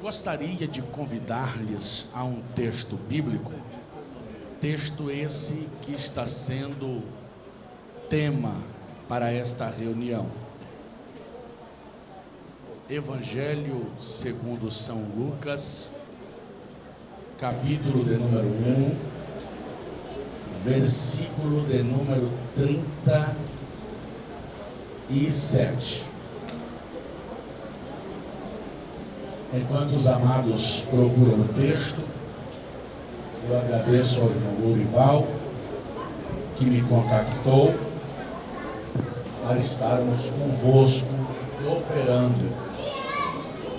gostaria de convidar-lhes a um texto bíblico, texto esse que está sendo tema para esta reunião. Evangelho segundo São Lucas, capítulo de número 1, versículo de número 37. Enquanto os amados procuram o texto, eu agradeço ao irmão Lourival, que me contactou para estarmos convosco, cooperando,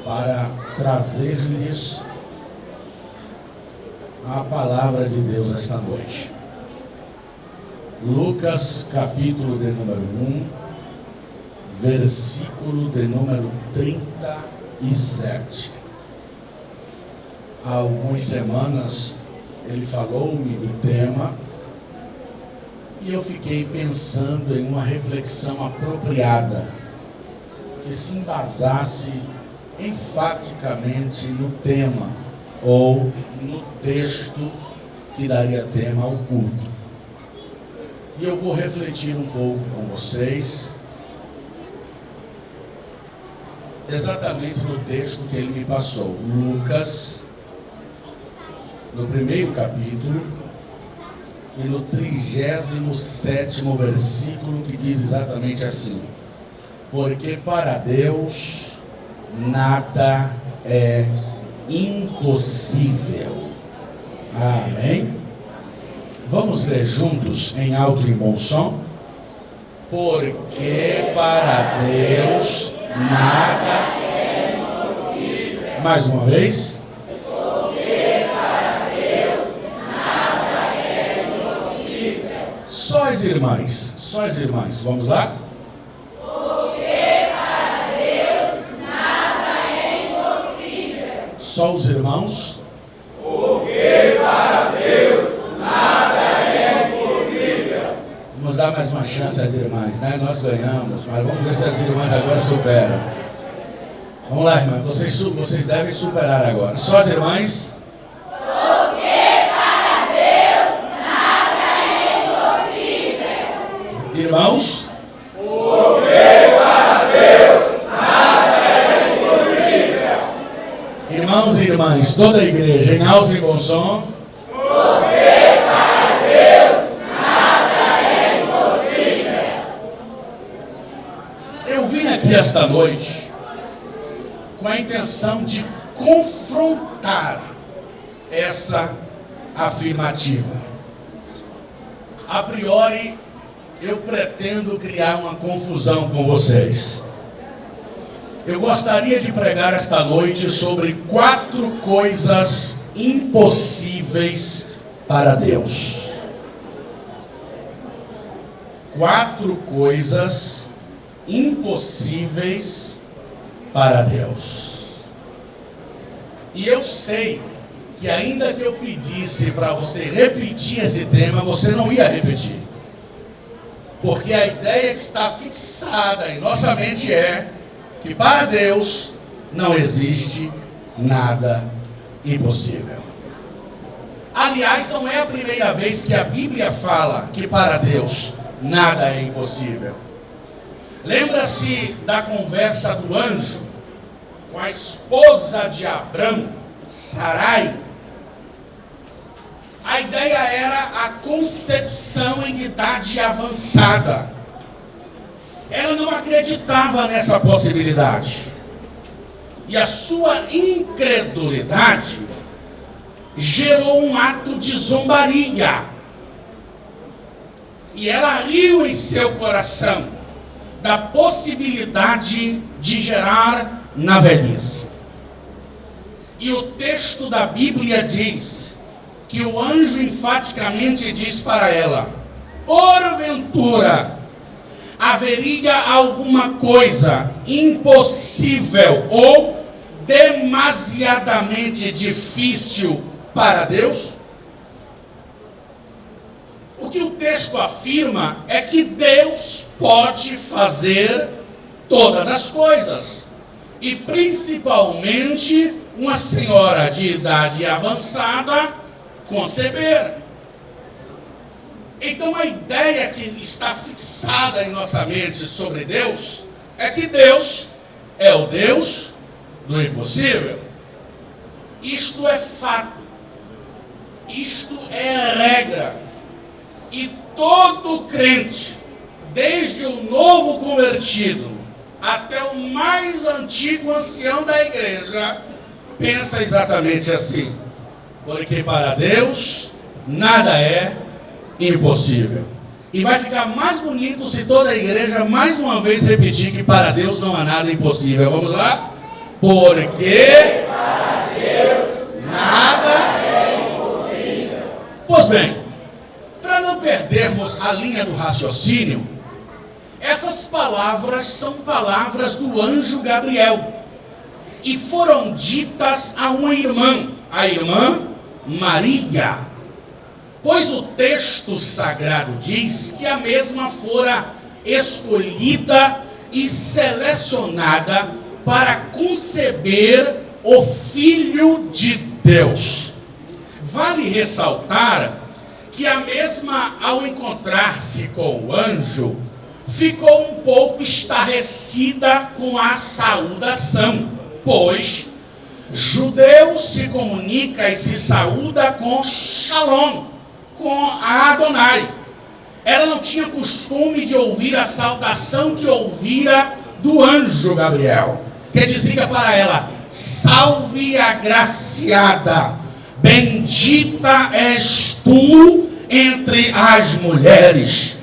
para trazer-lhes a palavra de Deus esta noite. Lucas, capítulo de número 1, versículo de número 37. Há algumas semanas ele falou-me do tema e eu fiquei pensando em uma reflexão apropriada que se embasasse enfaticamente no tema ou no texto que daria tema ao culto. E eu vou refletir um pouco com vocês exatamente no texto que ele me passou, Lucas, no primeiro capítulo e no 37º versículo, que diz exatamente assim: porque para Deus nada é impossível. Amém? Vamos ler juntos em alto e bom som? Porque para Deus nada é impossível. Mais uma vez. Porque para Deus nada é impossível. Só as irmãs, vamos lá? Porque para Deus nada é impossível. Só os irmãos. Porque para Deus nada é impossível. Vamos dar mais uma chance às irmãs, né? Nós ganhamos, mas vamos ver se as irmãs agora superam. Vamos lá, irmãs, vocês devem superar agora. Só as irmãs. Porque para Deus nada é impossível. Irmãos. Porque para Deus nada é impossível. Irmãos e irmãs, toda a igreja em alto e bom som. Porque para Deus nada é impossível. Eu vim aqui esta noite com a intenção de confrontar essa afirmativa. A priori, eu pretendo criar uma confusão com vocês. Eu gostaria de pregar esta noite sobre 4 coisas impossíveis para Deus. 4 coisas impossíveis para Deus. E eu sei que ainda que eu pedisse para você repetir esse tema, você não ia repetir. Porque a ideia que está fixada em nossa mente é que para Deus não existe nada impossível. Aliás, não é a primeira vez que a Bíblia fala que para Deus nada é impossível. Lembra-se da conversa do anjo com a esposa de Abrão, Sarai? A ideia era a concepção em idade avançada. Ela não acreditava nessa possibilidade. E a sua incredulidade gerou um ato de zombaria. E ela riu em seu coração da possibilidade de gerar na velhice. E o texto da Bíblia diz que o anjo enfaticamente diz para ela: porventura haveria alguma coisa impossível ou demasiadamente difícil para Deus? O que o texto afirma é que Deus pode fazer todas as coisas, e principalmente uma senhora de idade avançada conceber. Então a ideia que está fixada em nossa mente sobre Deus é que Deus é o Deus do impossível. Isto é fato. Isto é regra. E todo crente, desde o novo convertido até o mais antigo ancião da igreja, pensa exatamente assim. Porque para Deus nada é impossível. E vai ficar mais bonito se toda a igreja mais uma vez repetir que para Deus não há nada impossível. Vamos lá? Porque para Deus nada é impossível. Pois bem, para não perdermos a linha do raciocínio, essas palavras são palavras do anjo Gabriel e foram ditas a uma irmã, a irmã Maria. Pois o texto sagrado diz que a mesma fora escolhida e selecionada para conceber o Filho de Deus. Vale ressaltar que a mesma, ao encontrar-se com o anjo, ficou um pouco estarrecida com a saudação, pois judeu se comunica e se saúda com Shalom, com a Adonai. Ela não tinha costume de ouvir a saudação que ouvira do anjo Gabriel, que dizia para ela: salve agraciada, bendita és tu entre as mulheres.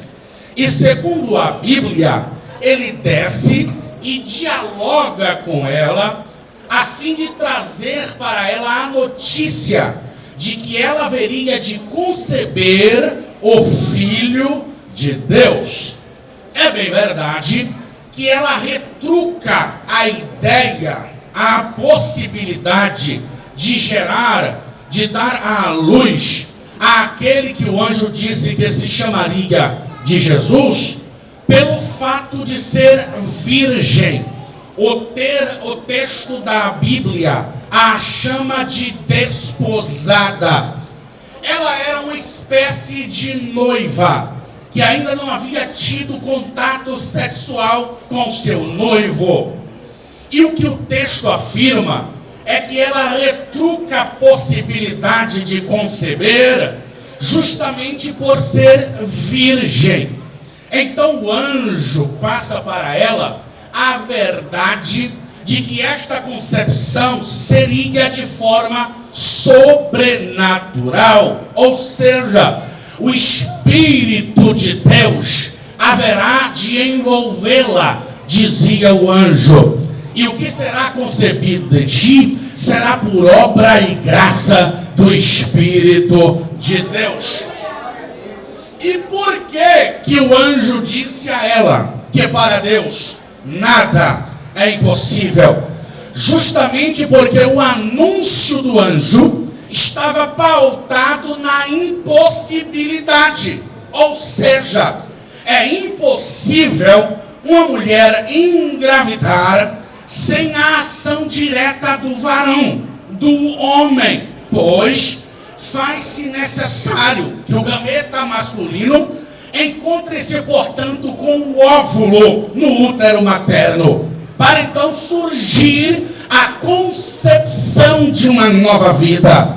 E segundo a Bíblia, ele desce e dialoga com ela, a fim de trazer para ela a notícia de que ela haveria de conceber o Filho de Deus. É bem verdade que ela retruca a ideia, a possibilidade de gerar, de dar à luz àquele que o anjo disse que se chamaria de Jesus, pelo fato de ser virgem. O texto da Bíblia a chama de desposada. Ela era uma espécie de noiva, que ainda não havia tido contato sexual com seu noivo. E o que o texto afirma é que ela retruca a possibilidade de conceber, justamente por ser virgem. Então o anjo passa para ela a verdade de que esta concepção seria de forma sobrenatural, ou seja, o Espírito de Deus haverá de envolvê-la, dizia o anjo, e o que será concebido de ti será por obra e graça do Espírito de Deus. E por que o anjo disse a ela que para Deus nada é impossível? Justamente porque o anúncio do anjo estava pautado na impossibilidade. Ou seja, é impossível uma mulher engravidar sem a ação direta do varão, do homem, pois faz-se necessário que o gameta masculino encontre-se, portanto, com o óvulo no útero materno, para então surgir a concepção de uma nova vida.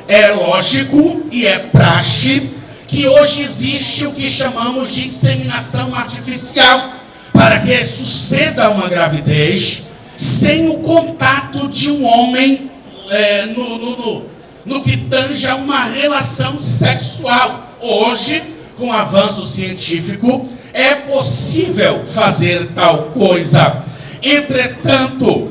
É lógico e é praxe que hoje existe o que chamamos de inseminação artificial, para que suceda uma gravidez sem o contato de um homem no que tange a uma relação sexual. Hoje, com o avanço científico, é possível fazer tal coisa. Entretanto,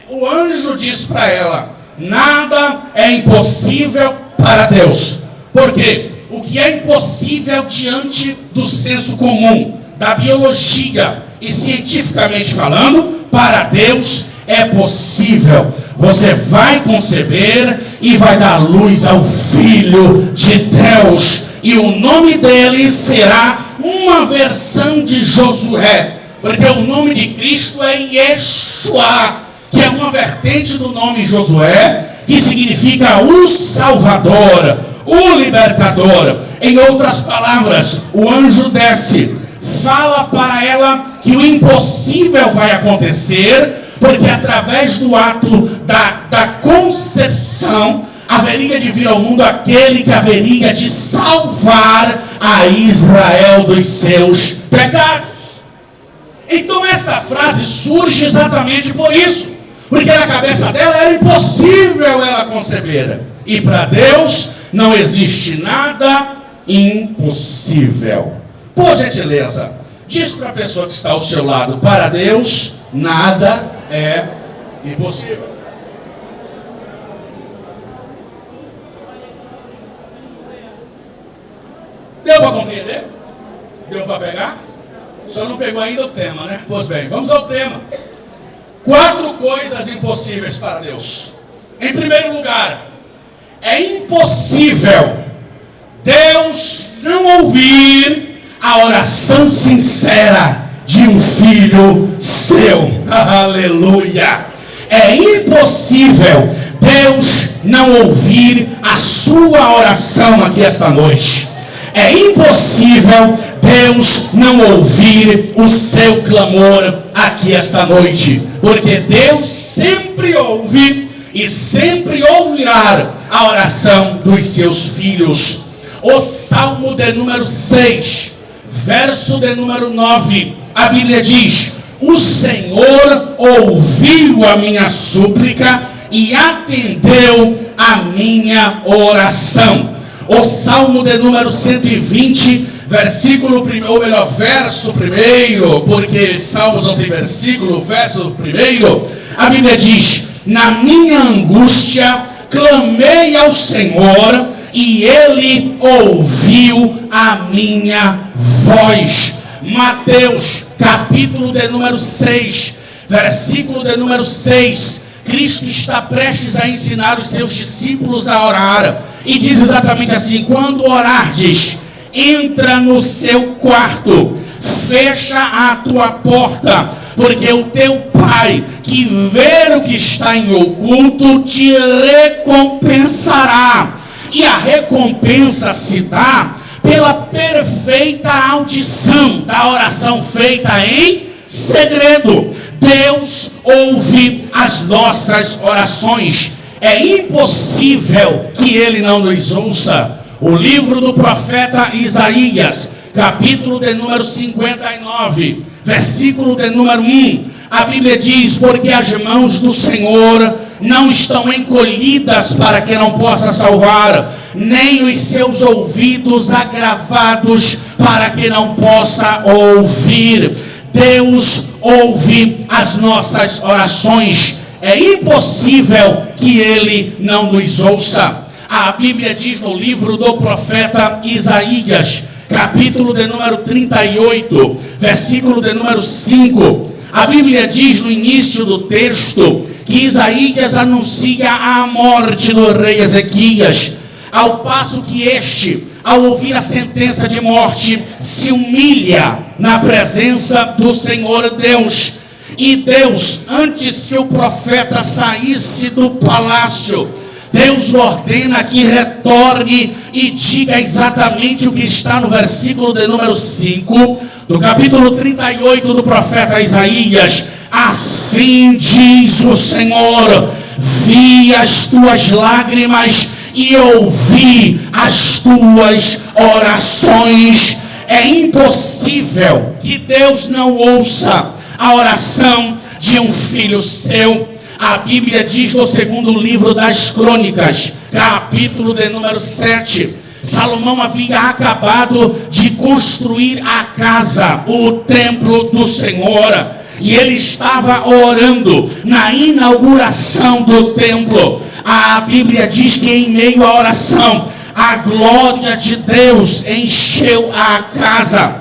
o anjo diz para ela: nada é impossível para Deus. Porque o que é impossível diante do senso comum, da biologia e cientificamente falando, para Deus é possível. Você vai conceber e vai dar luz ao Filho de Deus, e o nome dele será uma versão de Josué, porque o nome de Cristo é Yeshua, que é uma vertente do nome Josué, que significa o Salvador, o Libertador. Em outras palavras, o anjo desce, fala para ela que o impossível vai acontecer, porque através do ato da concepção, haveria de vir ao mundo aquele que haveria de salvar a Israel dos seus pecados. Então essa frase surge exatamente por isso, porque na cabeça dela era impossível ela conceber, e para Deus não existe nada impossível. Por gentileza, diz para a pessoa que está ao seu lado: para Deus nada é impossível. Deu para compreender? Deu para pegar? Só não pegou ainda o tema, né? Pois bem, vamos ao tema. 4 coisas impossíveis para Deus. Em primeiro lugar, é impossível Deus não ouvir a oração sincera de um filho seu. Aleluia! É impossível Deus não ouvir a sua oração aqui esta noite. É impossível Deus não ouvir o seu clamor aqui esta noite, porque Deus sempre ouve e sempre ouvirá a oração dos seus filhos. O Salmo de número 6, verso de número 9, a Bíblia diz: o Senhor ouviu a minha súplica e atendeu a minha oração. O Salmo de número 120, versículo 1, ou melhor, verso 1, porque Salmos não tem versículo, verso 1, a Bíblia diz: na minha angústia clamei ao Senhor e Ele ouviu a minha voz. Mateus, capítulo de número 6, versículo de número 6, Cristo está prestes a ensinar os seus discípulos a orar, e diz exatamente assim: quando orardes, entra no seu quarto, fecha a tua porta, porque o teu Pai, que vê o que está em oculto, te recompensará. E a recompensa se dá pela perfeita audição da oração feita em segredo. Deus ouve as nossas orações. É impossível que Ele não nos ouça. O livro do profeta Isaías, capítulo de número 59, versículo de número 1, a Bíblia diz: porque as mãos do Senhor não estão encolhidas para que não possa salvar, nem os seus ouvidos agravados para que não possa ouvir. Deus ouve as nossas orações. É impossível que Ele não nos ouça. A Bíblia diz no livro do profeta Isaías, capítulo de número 38, versículo de número 5, a Bíblia diz no início do texto que Isaías anuncia a morte do rei Ezequias, ao passo que este, ao ouvir a sentença de morte, se humilha na presença do Senhor Deus. E Deus, antes que o profeta saísse do palácio, Deus ordena que retorne e diga exatamente o que está no versículo de número 5, do capítulo 38 do profeta Isaías: assim diz o Senhor, vi as tuas lágrimas e ouvi as tuas orações. É impossível que Deus não ouça a oração de um filho seu. A Bíblia diz no segundo livro das Crônicas, capítulo de número 7, Salomão havia acabado de construir a casa, o templo do Senhor, e ele estava orando na inauguração do templo. A Bíblia diz que em meio à oração, a glória de Deus encheu a casa.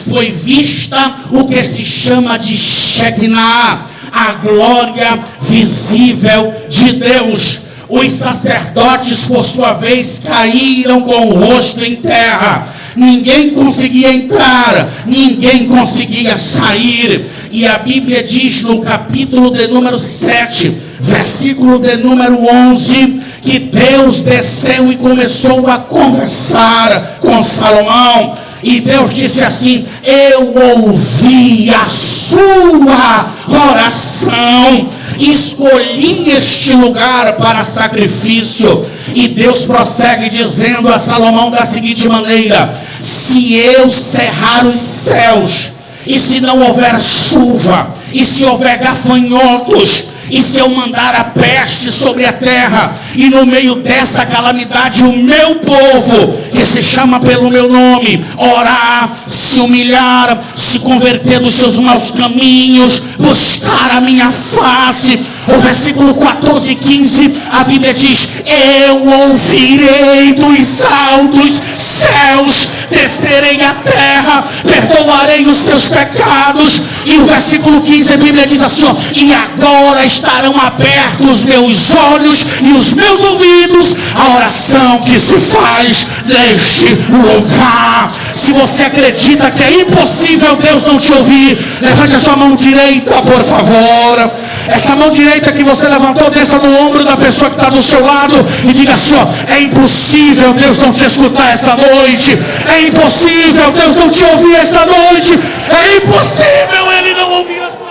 Foi vista o que se chama de Shekinah, a glória visível de Deus. Os sacerdotes, por sua vez, caíram com o rosto em terra, ninguém conseguia entrar, ninguém conseguia sair. E a Bíblia diz no capítulo de número 7, versículo de número 11, que Deus desceu e começou a conversar com Salomão. E Deus disse assim: eu ouvi a sua oração, escolhi este lugar para sacrifício. E Deus prossegue dizendo a Salomão da seguinte maneira: se eu cerrar os céus, e se não houver chuva, e se houver gafanhotos, e se eu mandar a peste sobre a terra, e no meio dessa calamidade o meu povo, que se chama pelo meu nome, orar, se humilhar, se converter dos seus maus caminhos, buscar a minha face. O versículo 14 e 15, a Bíblia diz: eu ouvirei dos altos céus, descerei à terra, perdoarei os seus pecados. E o versículo 15, a Bíblia diz assim, ó: e agora estarão abertos os meus olhos e os meus ouvidos a oração que se faz neste lugar. Se você acredita que é impossível Deus não te ouvir, levante a sua mão direita, por favor. Essa mão direita que você levantou, desça no ombro da pessoa que está do seu lado e diga assim, ó: é impossível Deus não te escutar essa noite, é impossível Deus não te ouvir esta noite, é impossível Ele não ouvir esta noite.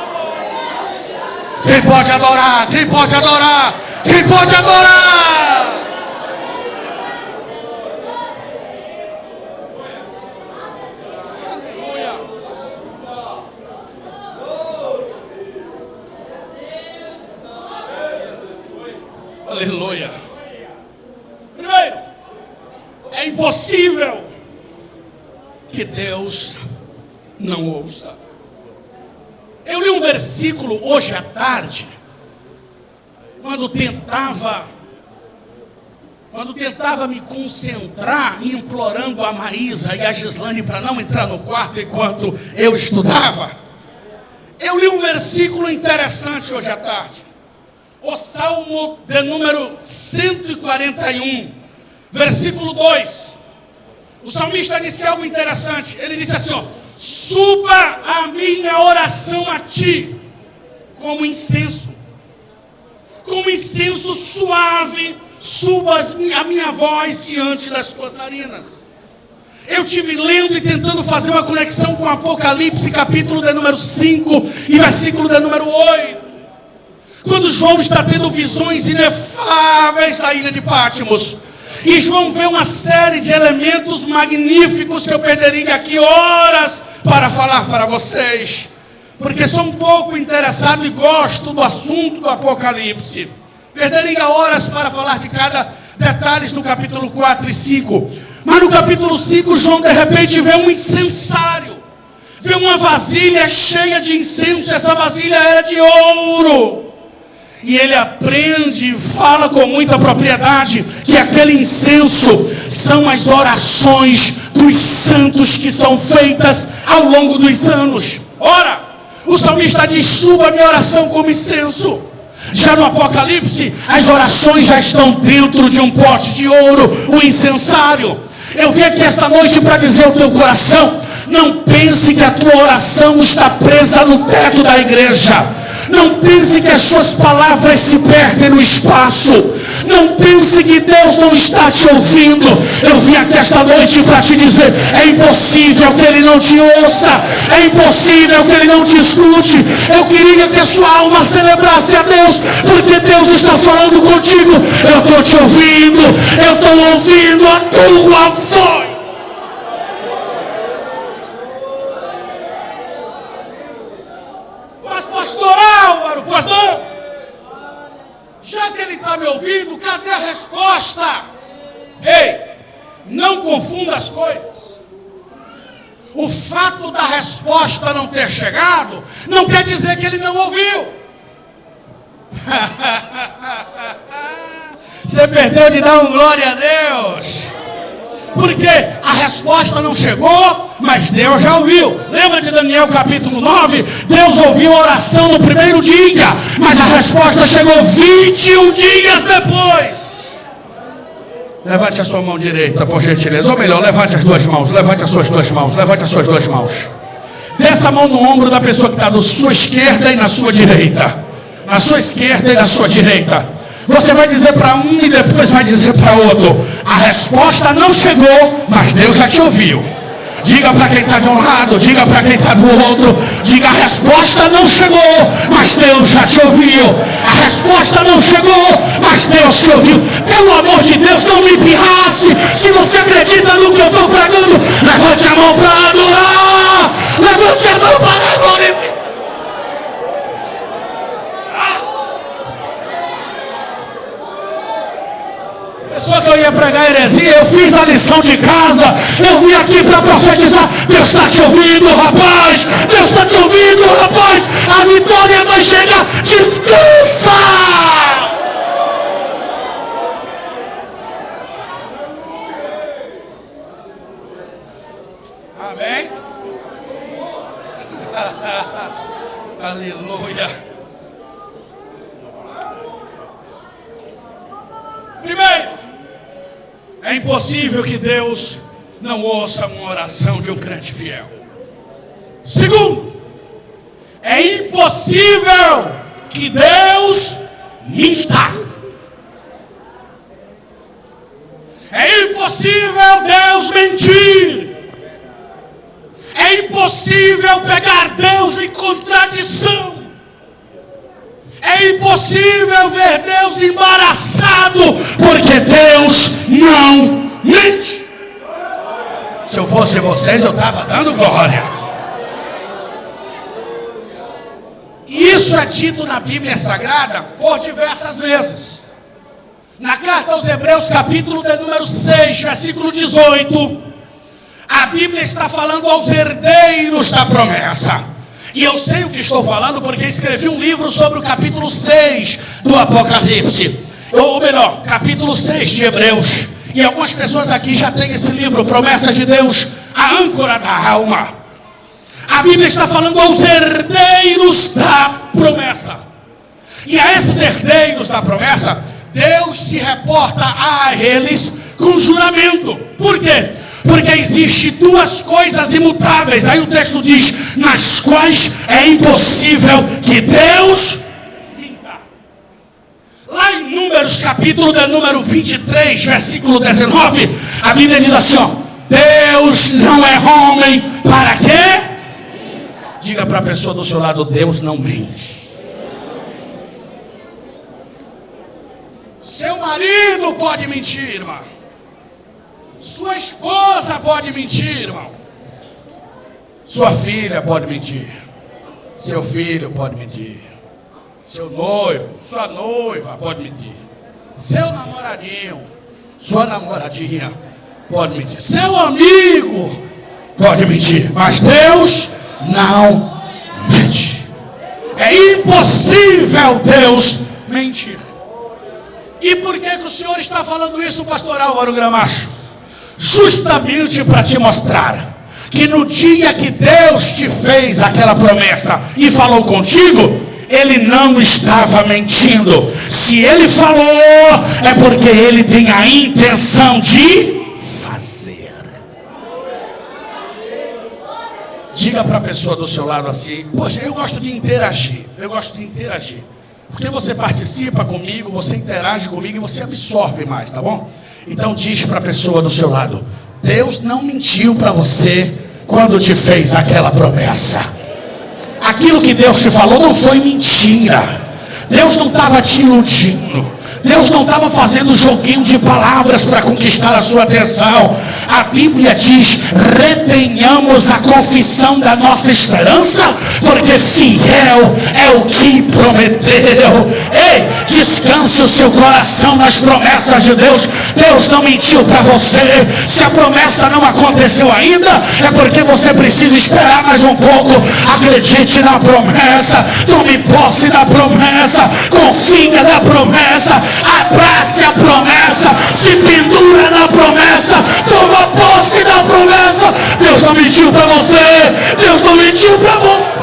Quem pode adorar? Quem pode adorar? Quem pode adorar? Aleluia. Primeiro, é impossível que Deus não ouça. Eu li um versículo hoje à tarde, quando tentava me concentrar, implorando a Maísa e a Gislane para não entrar no quarto enquanto eu estudava. Eu li um versículo interessante hoje à tarde. O Salmo de número 141, versículo 2. O salmista disse algo interessante. Ele disse assim, ó: suba a minha oração a ti, como incenso suave, suba a minha voz diante das tuas narinas. Eu tive lendo e tentando fazer uma conexão com Apocalipse, capítulo de número 5 e versículo de número 8. Quando João está tendo visões inefáveis da ilha de Patmos, e João vê uma série de elementos magníficos que eu perderia aqui horas para falar para vocês, porque sou um pouco interessado e gosto do assunto do Apocalipse. Perderia horas para falar de cada detalhe do capítulo 4 e 5. Mas no capítulo 5, João de repente vê um incensário, vê uma vasilha cheia de incenso. Essa vasilha era de ouro. E ele aprende e fala com muita propriedade que aquele incenso são as orações dos santos que são feitas ao longo dos anos. Ora, o salmista diz: suba a minha oração como incenso. Já no Apocalipse, as orações já estão dentro de um pote de ouro, o incensário. Eu vim aqui esta noite para dizer ao teu coração: não pense que a tua oração está presa no teto da igreja. Não pense que as suas palavras se perdem no espaço. Não pense que Deus não está te ouvindo. Eu vim aqui esta noite para te dizer: é impossível que Ele não te ouça. É impossível que Ele não te escute. Eu queria que a sua alma celebrasse a Deus, porque Deus está falando contigo. Eu estou te ouvindo. Eu estou ouvindo a tua voz. Pastor Álvaro, pastor, já que ele está me ouvindo, cadê a resposta? Ei, não confunda as coisas. O fato da resposta não ter chegado não quer dizer que ele não ouviu. Você perdeu de dar um glória a Deus, porque a resposta não chegou, mas Deus já ouviu. Lembra de Daniel capítulo 9? Deus ouviu a oração no primeiro dia, mas a resposta chegou 21 dias depois. Levante a sua mão direita, por gentileza. Ou melhor, levante as duas mãos. Levante as suas duas mãos. Levante as suas duas mãos. Dê essa mão no ombro da pessoa que está na sua esquerda e na sua direita. Na sua esquerda e na sua direita. Você vai dizer para um e depois vai dizer para outro. A resposta não chegou, mas Deus já te ouviu. Diga para quem está de um lado, diga para quem está do outro. Diga: a resposta não chegou, mas Deus já te ouviu. A resposta não chegou, mas Deus te ouviu. Pelo amor de Deus, não me pirrasse. Se você acredita no que eu estou pregando, levante a mão para adorar. Levante a mão para glorificar. Só que eu ia pregar heresia, eu fiz a lição de casa, eu vim aqui para profetizar. Deus está te ouvindo, rapaz. Deus está te ouvindo, rapaz. A vitória vai chegar. Descansa. Amém. Aleluia. Primeiro, é impossível que Deus não ouça uma oração de um crente fiel. Segundo, é impossível que Deus minta. É impossível Deus mentir. É impossível pegar Deus em contradição. É impossível ver Deus embaraçado, porque Deus não mente. Se eu fosse vocês, eu estava dando glória. E isso é dito na Bíblia Sagrada por diversas vezes. Na carta aos Hebreus, capítulo de número 6, versículo 18, a Bíblia está falando aos herdeiros da promessa. E eu sei o que estou falando porque escrevi um livro sobre o capítulo 6 do Apocalipse. Ou melhor, capítulo 6 de Hebreus. E algumas pessoas aqui já têm esse livro, Promessas de Deus, a âncora da alma. A Bíblia está falando aos herdeiros da promessa. E a esses herdeiros da promessa, Deus se reporta a eles com juramento. Por quê? Porque existe duas coisas imutáveis. Aí o texto diz: nas quais é impossível que Deus minta. Lá em Números, capítulo de número 23, versículo 19, a Bíblia diz assim, ó: Deus não é homem para quê? Diga para a pessoa do seu lado: Deus não mente. Seu marido pode mentir, irmão. Sua esposa pode mentir, irmão. Sua filha pode mentir. Seu filho pode mentir. Seu noivo, sua noiva pode mentir. Seu namoradinho, sua namoradinha pode mentir. Seu amigo pode mentir. Mas Deus não mente. É impossível Deus mentir. E por que o senhor está falando isso, pastor Álvaro Gramacho? Justamente para te mostrar que no dia que Deus te fez aquela promessa e falou contigo, Ele não estava mentindo. Se Ele falou, é porque Ele tem a intenção de fazer. Diga para a pessoa do seu lado assim: poxa, eu gosto de interagir. Eu gosto de interagir. Porque você participa comigo, você interage comigo e você absorve mais, tá bom? Então diz para a pessoa do seu lado: Deus não mentiu para você quando te fez aquela promessa. Aquilo que Deus te falou não foi mentira. Deus não estava te iludindo. Deus não estava fazendo joguinho de palavras para conquistar a sua atenção. A Bíblia diz: retenhamos a confissão da nossa esperança, porque fiel é o que prometeu. Ei, descanse o seu coração nas promessas de Deus. Deus não mentiu para você. Se a promessa não aconteceu ainda, é porque você precisa esperar mais um pouco. Acredite na promessa, tome posse da promessa, confia na promessa, abrace a promessa, se pendura na promessa, toma posse da promessa. Deus não mentiu para você. Deus não mentiu para você.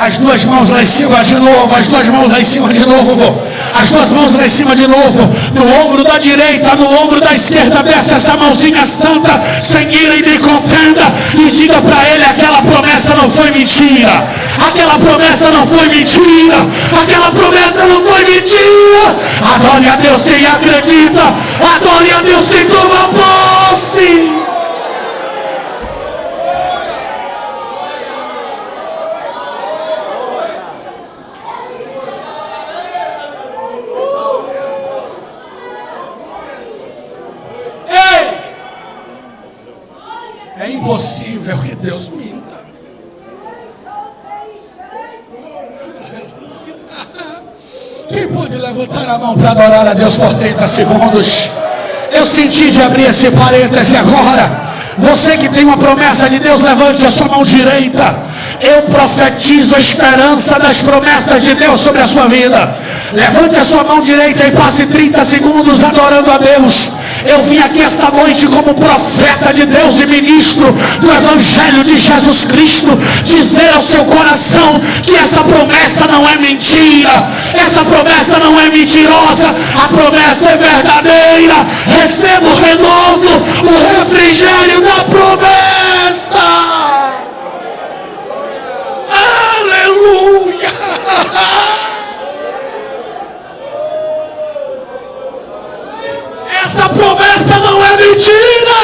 As duas mãos lá em cima de novo, as duas mãos lá em cima de novo, as duas mãos lá em cima de novo, no ombro da direita, no ombro da esquerda, desce essa mãozinha santa, sem ira e nem contenda, e diga para ele: aquela promessa não foi mentira, aquela promessa não foi mentira, aquela promessa não foi mentira. Adore a Deus quem acredita, adore a Deus quem toma posse. É impossível que Deus minta. Quem pode levantar a mão para adorar a Deus por 30 segundos? Eu senti de abrir esse parêntese agora. Você que tem uma promessa de Deus, levante a sua mão direita. Eu profetizo a esperança das promessas de Deus sobre a sua vida. Levante a sua mão direita e passe 30 segundos adorando a Deus. Eu vim aqui esta noite como profeta de Deus e ministro do Evangelho de Jesus Cristo, dizer ao seu coração que essa promessa não é mentira, essa promessa não é mentirosa, a promessa é verdadeira. Receba o renovo, o refrigério da promessa. Aleluia. Essa promessa não é mentira.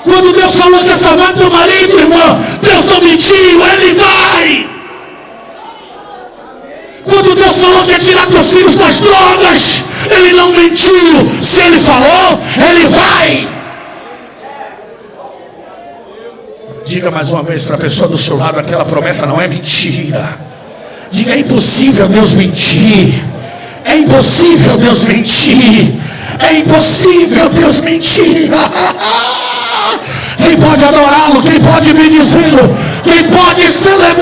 Quando Deus falou que ia salvar teu marido, irmão, Deus não mentiu, Ele vai. Quando Deus falou que ia tirar teus filhos das drogas, Ele não mentiu. Se Ele falou, Ele vai. Diga mais uma vez para a pessoa do seu lado: aquela promessa não é mentira. Diga: é impossível Deus mentir. É impossível Deus mentir. É impossível Deus mentir. Quem pode adorá-lo? Quem pode bendizê-lo? Quem pode celebrar?